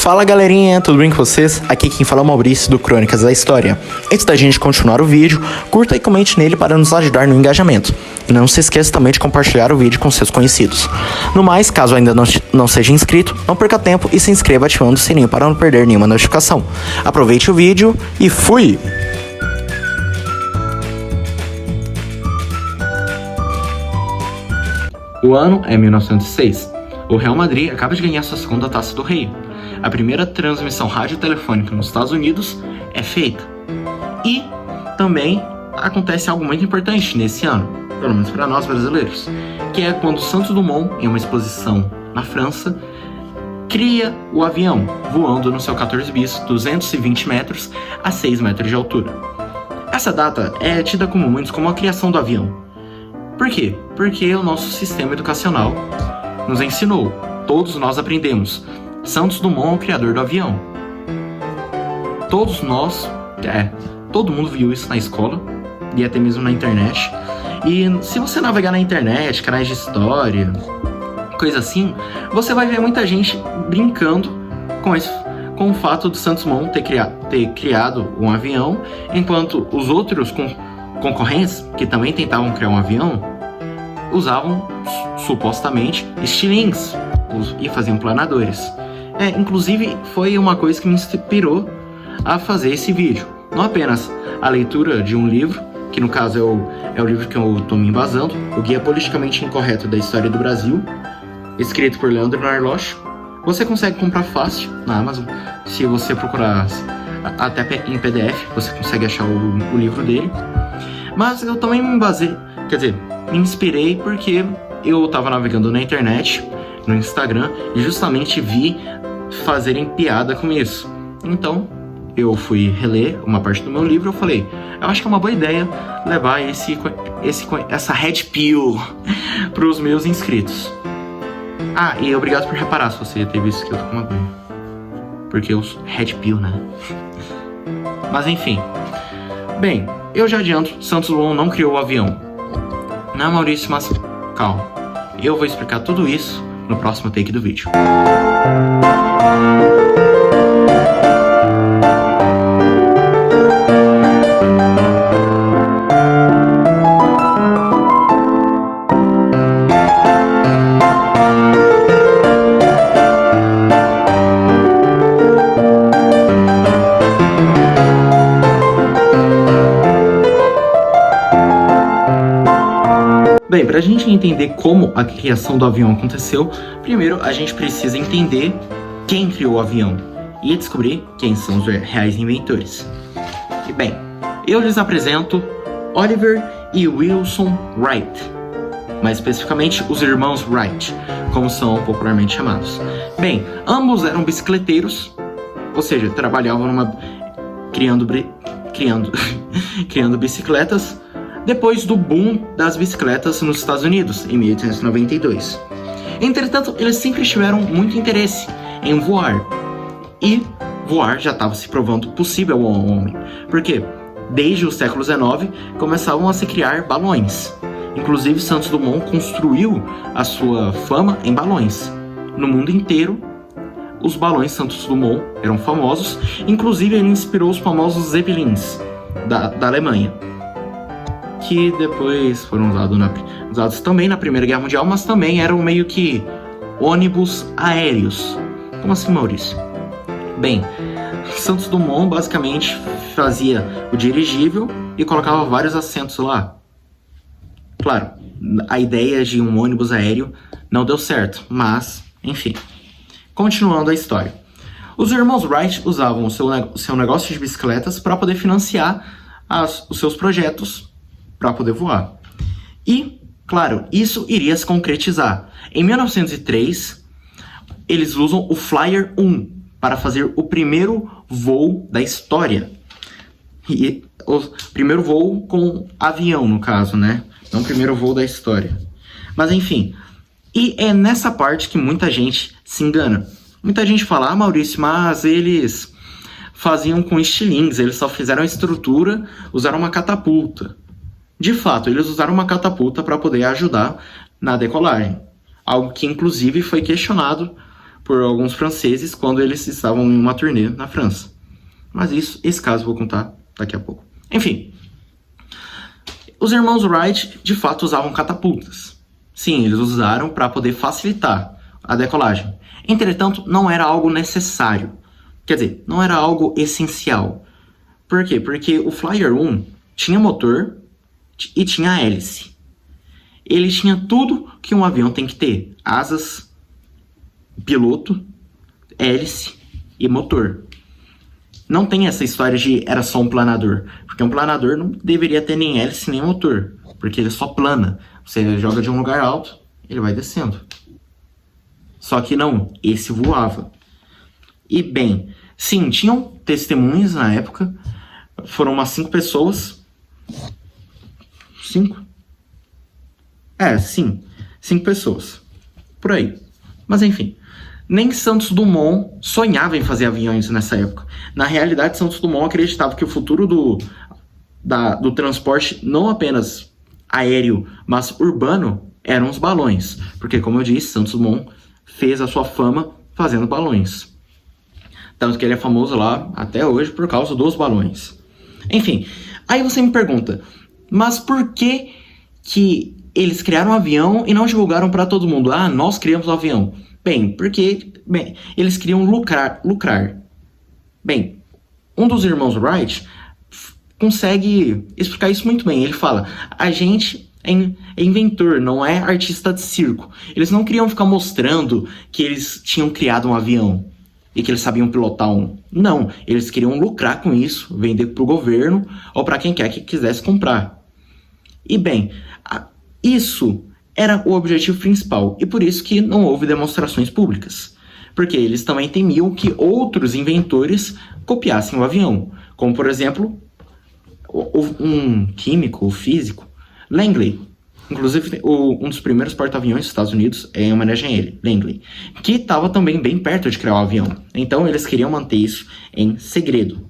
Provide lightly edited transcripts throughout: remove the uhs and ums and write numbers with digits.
Fala galerinha, tudo bem com vocês? Aqui quem fala é o Maurício do Crônicas da História. Antes da gente continuar o vídeo, curta e comente nele para nos ajudar no engajamento. E não se esqueça também de compartilhar o vídeo com seus conhecidos. No mais, caso ainda não seja inscrito, não perca tempo e se inscreva ativando o sininho para não perder nenhuma notificação. Aproveite o vídeo e fui! O ano é 1906. O Real Madrid acaba de ganhar sua segunda Taça do Rei. A primeira transmissão radiotelefônica nos Estados Unidos é feita. E também acontece algo muito importante nesse ano, pelo menos para nós brasileiros, que é quando Santos Dumont, em uma exposição na França, cria o avião, voando no seu 14 bis, 220 metros a 6 metros de altura. Essa data é tida como muitos como a criação do avião. Por quê? Porque o nosso sistema educacional nos ensinou, todos nós aprendemos. Santos Dumont é o criador do avião. Todos nós, todo mundo viu isso na escola e até mesmo na internet. E se você navegar na internet, canais de história, coisa assim, você vai ver muita gente brincando com o fato de Santos Dumont ter criado um avião, enquanto os outros concorrentes, que também tentavam criar um avião, usavam supostamente estilingues e faziam planadores. Inclusive foi uma coisa que me inspirou a fazer esse vídeo. Não apenas a leitura de um livro, que no caso é o livro que eu estou me embasando, o Guia Politicamente Incorreto da História do Brasil, escrito por Leandro Narloch. Você consegue comprar fácil na Amazon. Se você procurar até em PDF, você consegue achar o livro dele. Mas eu também me inspirei porque eu estava navegando na internet, no Instagram, e justamente vi fazerem piada com isso. Então, eu fui reler uma parte do meu livro e eu falei, eu acho que é uma boa ideia levar essa Red Pill para os meus inscritos. E obrigado por reparar se você teve visto que eu tô com uma aguinha. Porque eu sou Red Pill, né? Mas enfim. Bem, eu já adianto, Santos Dumont não criou o avião. Não, Maurício, mas calma. Eu vou explicar tudo isso no próximo take do vídeo. Bem, para a gente entender como a criação do avião aconteceu, primeiro a gente precisa entender quem criou o avião e descobrir quem são os reais inventores. E bem, eu lhes apresento Oliver e Wilson Wright, mais especificamente os irmãos Wright, como são popularmente chamados. Bem, ambos eram bicicleteiros, ou seja, trabalhavam criando bicicletas, depois do boom das bicicletas nos Estados Unidos, em 1892. Entretanto, eles sempre tiveram muito interesse em voar. E voar já estava se provando possível ao homem. Porque, desde o século XIX, começavam a se criar balões. Inclusive, Santos Dumont construiu a sua fama em balões. No mundo inteiro, os balões Santos Dumont eram famosos. Inclusive, ele inspirou os famosos Zeppelins da Alemanha, que depois foram usados também na Primeira Guerra Mundial, mas também eram meio que ônibus aéreos. Como assim, Maurício? Bem, Santos Dumont basicamente fazia o dirigível e colocava vários assentos lá. Claro, a ideia de um ônibus aéreo não deu certo, mas, enfim. Continuando a história. Os irmãos Wright usavam o seu negócio de bicicletas para poder financiar os seus projetos para poder voar. E, claro, isso iria se concretizar. Em 1903, eles usam o Flyer 1 para fazer o primeiro voo da história. E o primeiro voo com avião, no caso, né? Não o primeiro voo da história. Mas, enfim. E é nessa parte que muita gente se engana. Muita gente fala, Maurício, mas eles faziam com estilingues, eles só fizeram a estrutura, usaram uma catapulta. De fato, eles usaram uma catapulta para poder ajudar na decolagem. Algo que, inclusive, foi questionado por alguns franceses quando eles estavam em uma turnê na França. Mas esse caso eu vou contar daqui a pouco. Enfim, os irmãos Wright de fato usavam catapultas. Sim, eles usaram para poder facilitar a decolagem. Entretanto, não era algo necessário. Quer dizer, não era algo essencial. Por quê? Porque o Flyer 1 tinha motor e tinha hélice. Ele tinha tudo que um avião tem que ter: asas, piloto, hélice e motor. Não tem essa história de era só um planador, porque um planador não deveria ter nem hélice nem motor, porque ele só plana. Você joga de um lugar alto, ele vai descendo. Só que não, esse voava. E bem, sim, tinham testemunhas na época, foram umas 5 pessoas. 5? Sim, 5 pessoas. Por aí. Mas enfim, nem Santos Dumont sonhava em fazer aviões nessa época. Na realidade, Santos Dumont acreditava que o futuro do transporte, não apenas aéreo, mas urbano, eram os balões. Porque, como eu disse, Santos Dumont fez a sua fama fazendo balões. Tanto que ele é famoso lá até hoje por causa dos balões. Enfim, aí você me pergunta, mas por que eles criaram um avião e não divulgaram para todo mundo? Ah, nós criamos o avião. Bem, porque eles queriam lucrar. Bem, um dos irmãos Wright consegue explicar isso muito bem. Ele fala, a gente é inventor, não é artista de circo. Eles não queriam ficar mostrando que eles tinham criado um avião e que eles sabiam pilotar um. Não, eles queriam lucrar com isso, vender para o governo ou para quem quer que quisesse comprar. E bem, isso era o objetivo principal, e por isso que não houve demonstrações públicas. Porque eles também temiam que outros inventores copiassem o avião, como por exemplo, um químico, físico, Langley. Inclusive, um dos primeiros porta-aviões dos Estados Unidos é em homenagem a ele, Langley, que estava também bem perto de criar o avião. Então eles queriam manter isso em segredo.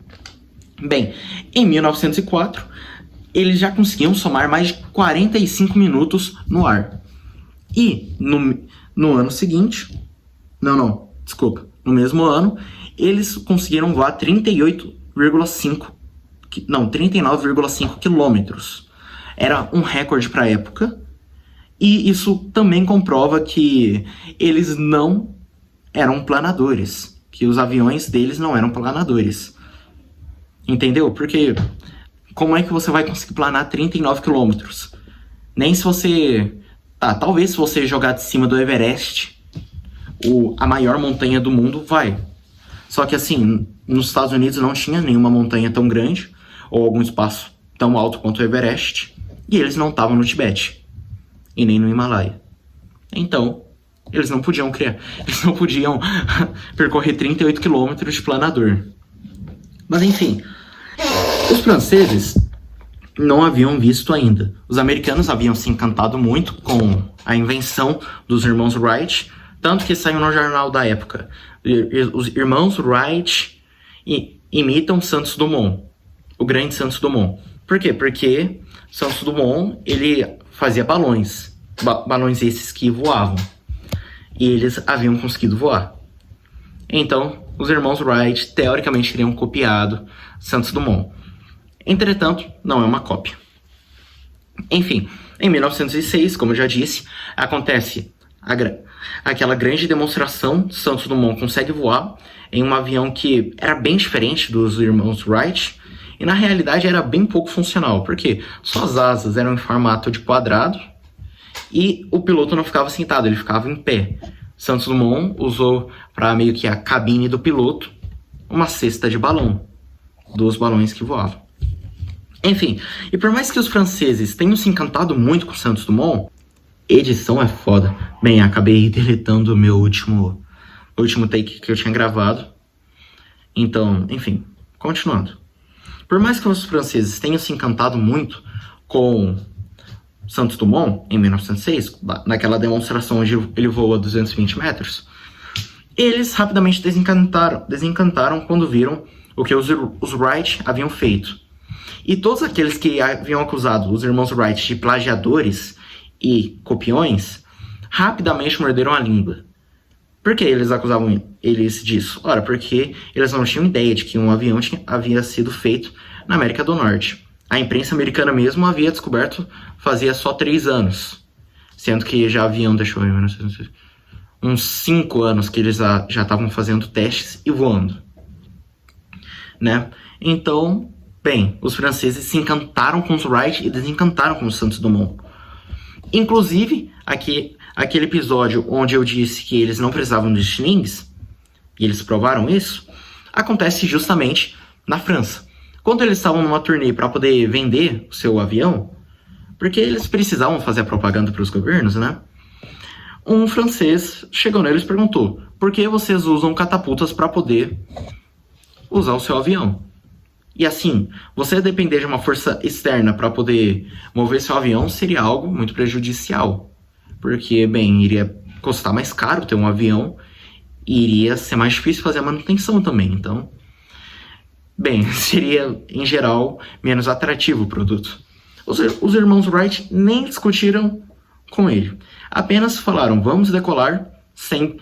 Bem, em 1904, eles já conseguiam somar mais de 45 minutos no ar. E no ano seguinte, no mesmo ano, eles conseguiram voar 39,5 quilômetros. Era um recorde para a época, e isso também comprova que eles não eram planadores, que os aviões deles não eram planadores. Entendeu? Porque como é que você vai conseguir planar 39 quilômetros? Nem se você... talvez se você jogar de cima do Everest, a maior montanha do mundo, vai. Só que assim, nos Estados Unidos não tinha nenhuma montanha tão grande, ou algum espaço tão alto quanto o Everest, e eles não estavam no Tibete, e nem no Himalaia. Então, eles não podiam percorrer 38 quilômetros de planador. Mas enfim, os franceses não haviam visto ainda. Os americanos haviam se encantado muito com a invenção dos irmãos Wright, tanto que saiu no jornal da época. Os irmãos Wright imitam Santos Dumont, o grande Santos Dumont. Por quê? Porque Santos Dumont, ele fazia balões. Balões esses que voavam. E eles haviam conseguido voar. Então, os irmãos Wright, teoricamente, teriam copiado Santos Dumont. Entretanto, não é uma cópia. Enfim, em 1906, como eu já disse, acontece aquela grande demonstração. Santos Dumont consegue voar em um avião que era bem diferente dos irmãos Wright, e na realidade era bem pouco funcional, porque suas asas eram em formato de quadrado e o piloto não ficava sentado, ele ficava em pé. Santos Dumont usou para meio que a cabine do piloto uma cesta de balão, dos balões que voavam. Enfim, e por mais que os franceses tenham se encantado muito com Santos Dumont, edição é foda. Bem, acabei deletando o meu último take que eu tinha gravado. Então, enfim, continuando. Por mais que os franceses tenham se encantado muito com Santos Dumont, em 1906, naquela demonstração onde ele voou a 220 metros, eles rapidamente desencantaram quando viram o que os Wright haviam feito. E todos aqueles que haviam acusado os irmãos Wright de plagiadores e copiões, rapidamente morderam a língua. Por que eles acusavam eles disso? Ora, porque eles não tinham ideia de que um avião havia sido feito na América do Norte. A imprensa americana mesmo havia descoberto fazia só 3 anos. Sendo que já haviam, deixa eu ver, uns 5 anos que eles já estavam fazendo testes e voando. Né? Então, bem, os franceses se encantaram com os Wright e desencantaram com os Santos Dumont. Inclusive, aquele episódio onde eu disse que eles não precisavam de estilingues, e eles provaram isso, acontece justamente na França. Quando eles estavam numa turnê para poder vender o seu avião, porque eles precisavam fazer a propaganda para os governos, né? Um francês chegou neles e perguntou: por que vocês usam catapultas para poder usar o seu avião? E assim, você depender de uma força externa para poder mover seu avião seria algo muito prejudicial. Porque, bem, iria custar mais caro ter um avião e iria ser mais difícil fazer a manutenção também. Então, bem, seria, em geral, menos atrativo o produto. Os irmãos Wright nem discutiram com ele. Apenas falaram: vamos decolar sem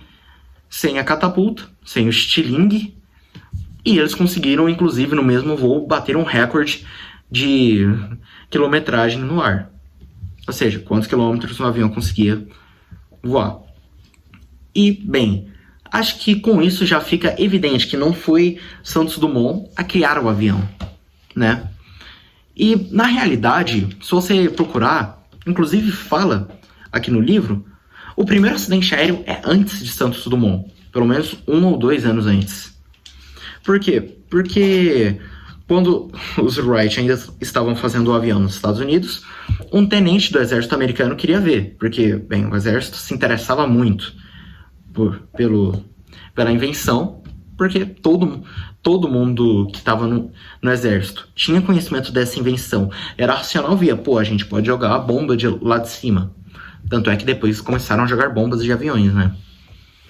a catapulta, sem o estilingue. E eles conseguiram, inclusive, no mesmo voo, bater um recorde de quilometragem no ar. Ou seja, quantos quilômetros o avião conseguia voar. E, bem, acho que com isso já fica evidente que não foi Santos Dumont a criar o avião, né? E, na realidade, se você procurar, inclusive fala aqui no livro, o primeiro acidente aéreo é antes de Santos Dumont. Pelo menos 1 ou 2 anos antes. Por quê? Porque quando os Wright ainda estavam fazendo o avião nos Estados Unidos, um tenente do exército americano queria ver, porque, bem, o exército se interessava muito pela invenção, porque todo mundo que estava no exército tinha conhecimento dessa invenção. Era racional, via, a gente pode jogar a bomba de lá de cima. Tanto é que depois começaram a jogar bombas de aviões, né?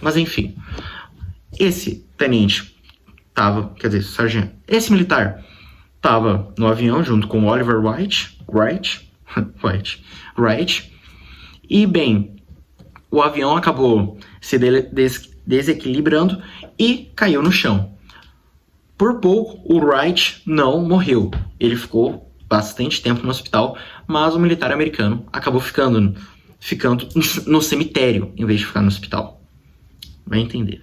Mas enfim, esse tenente sargento, esse militar estava no avião junto com Oliver Wright, e bem, o avião acabou se desequilibrando e caiu no chão. Por pouco, o Wright não morreu. Ele ficou bastante tempo no hospital, mas o militar americano acabou ficando no cemitério em vez de ficar no hospital. Vai entender.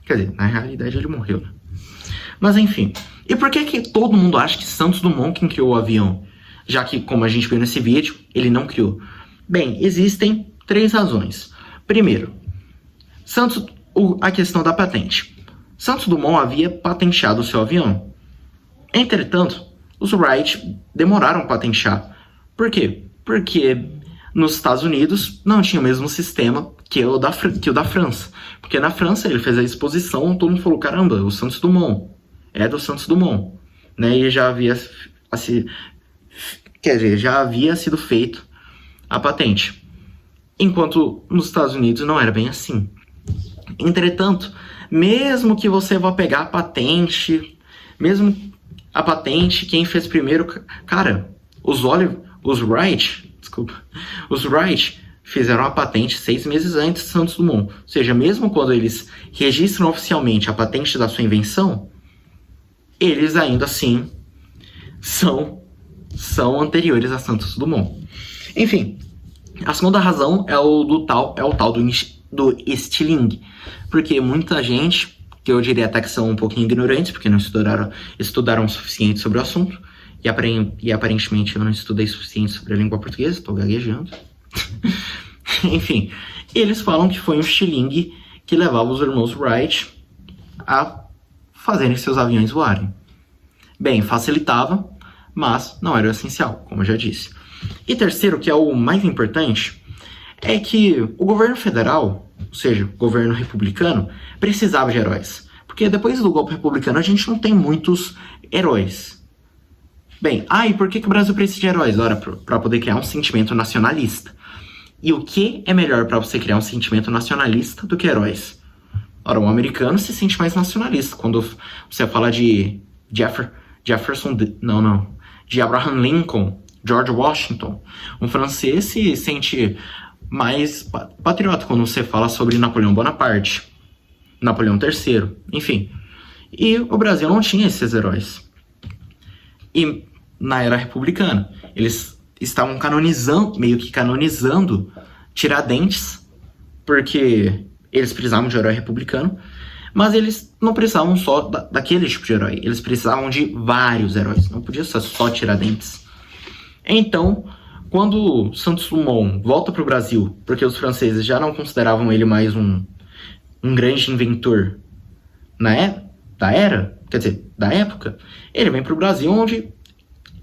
Quer dizer, na realidade ele morreu, né? Mas enfim, e por que todo mundo acha que Santos Dumont quem criou o avião? Já que, como a gente viu nesse vídeo, ele não criou. Bem, existem 3 razões. Primeiro, a questão da patente. Santos Dumont havia patenteado o seu avião. Entretanto, os Wright demoraram a patentear. Por quê? Porque nos Estados Unidos não tinha o mesmo sistema que o da França. Porque na França ele fez a exposição, todo mundo falou: caramba, o Santos Dumont. É do Santos Dumont, né? E já havia sido feito a patente. Enquanto nos Estados Unidos não era bem assim. Entretanto, mesmo que você vá pegar a patente, quem fez primeiro, cara, os Wright fizeram a patente 6 meses antes de Santos Dumont. Ou seja, mesmo quando eles registram oficialmente a patente da sua invenção, eles ainda assim são anteriores a Santos Dumont. Enfim, a segunda razão é o tal do estilingue. Porque muita gente, que eu diria até que são um pouquinho ignorantes, porque não estudaram o suficiente sobre o assunto, e aparentemente eu não estudei o suficiente sobre a língua portuguesa, estou gaguejando. Enfim, eles falam que foi um estilingue que levava os irmãos Wright a fazerem seus aviões voarem. Bem, facilitava, mas não era o essencial, como eu já disse. E terceiro, que é o mais importante, é que o governo federal, ou seja, o governo republicano, precisava de heróis. Porque depois do golpe republicano a gente não tem muitos heróis. Bem, e por que o Brasil precisa de heróis? Ora, para poder criar um sentimento nacionalista. E o que é melhor para você criar um sentimento nacionalista do que heróis? Ora, um americano se sente mais nacionalista quando você fala de de Abraham Lincoln, George Washington. Um francês se sente mais patriota quando você fala sobre Napoleão Bonaparte. Napoleão III, enfim. E o Brasil não tinha esses heróis. E na era republicana, eles estavam meio que canonizando Tiradentes, porque eles precisavam de herói republicano, mas eles não precisavam só daquele tipo de herói, eles precisavam de vários heróis, não podia ser só Tiradentes. Então, quando Santos Dumont volta para o Brasil, porque os franceses já não consideravam ele mais um grande inventor da época, ele vem para o Brasil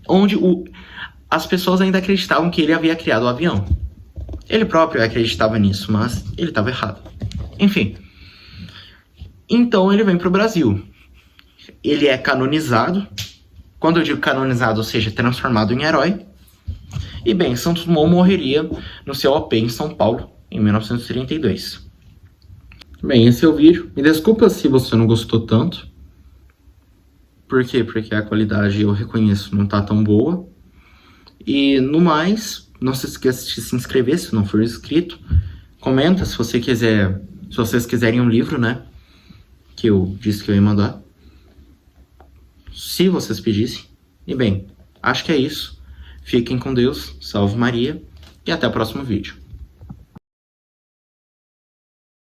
onde as pessoas ainda acreditavam que ele havia criado o avião. Ele próprio acreditava nisso, mas ele estava errado. Enfim. Então ele vem para o Brasil. Ele é canonizado. Quando eu digo canonizado, ou seja, transformado em herói. E bem, Santos Dumont morreria no COP em São Paulo, em 1932. Bem, esse é o vídeo. Me desculpa se você não gostou tanto. Por quê? Porque a qualidade, eu reconheço, não tá tão boa. E no mais, não se esqueça de se inscrever se não for inscrito. Comenta se você quiser, se vocês quiserem um livro, né? Que eu disse que eu ia mandar. Se vocês pedissem. E bem, acho que é isso. Fiquem com Deus, salve Maria e até o próximo vídeo.